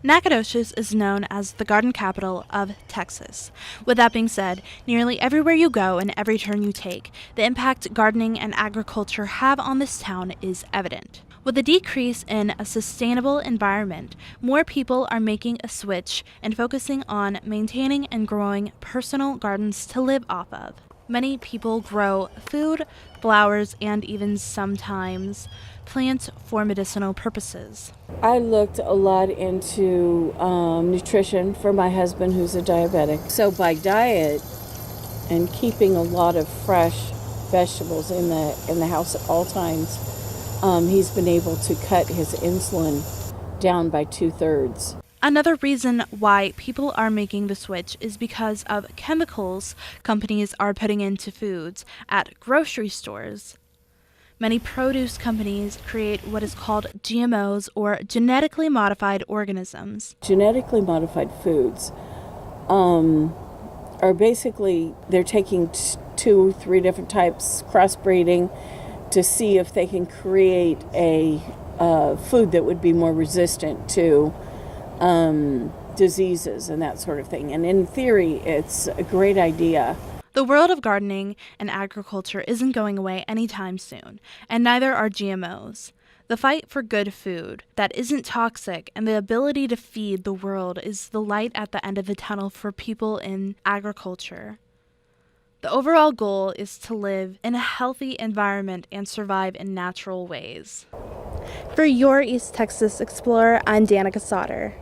Nacogdoches is known as the garden capital of Texas. With that being said, nearly everywhere you go and every turn you take, the impact gardening and agriculture have on this town is evident. With a decrease in a sustainable environment, more people are making a switch and focusing on maintaining and growing personal gardens to live off of. Many people grow food, flowers, and even sometimes plants for medicinal purposes. I looked a lot into nutrition for my husband who's a diabetic. So by diet and keeping a lot of fresh vegetables in the house at all times, he's been able to cut his insulin down by 2/3. Another reason why people are making the switch is because of chemicals companies are putting into foods at grocery stores. Many produce companies create what is called GMOs, or genetically modified organisms. Genetically modified foods are basically, they're taking 2 or 3 different types, crossbreeding, to see if they can create a food that would be more resistant to diseases and that sort of thing. And in theory, it's a great idea. The world of gardening and agriculture isn't going away anytime soon, and neither are GMOs. The fight for good food that isn't toxic and the ability to feed the world is the light at the end of the tunnel for people in agriculture. The overall goal is to live in a healthy environment and survive in natural ways. For your East Texas Explorer, I'm Danica Sauter.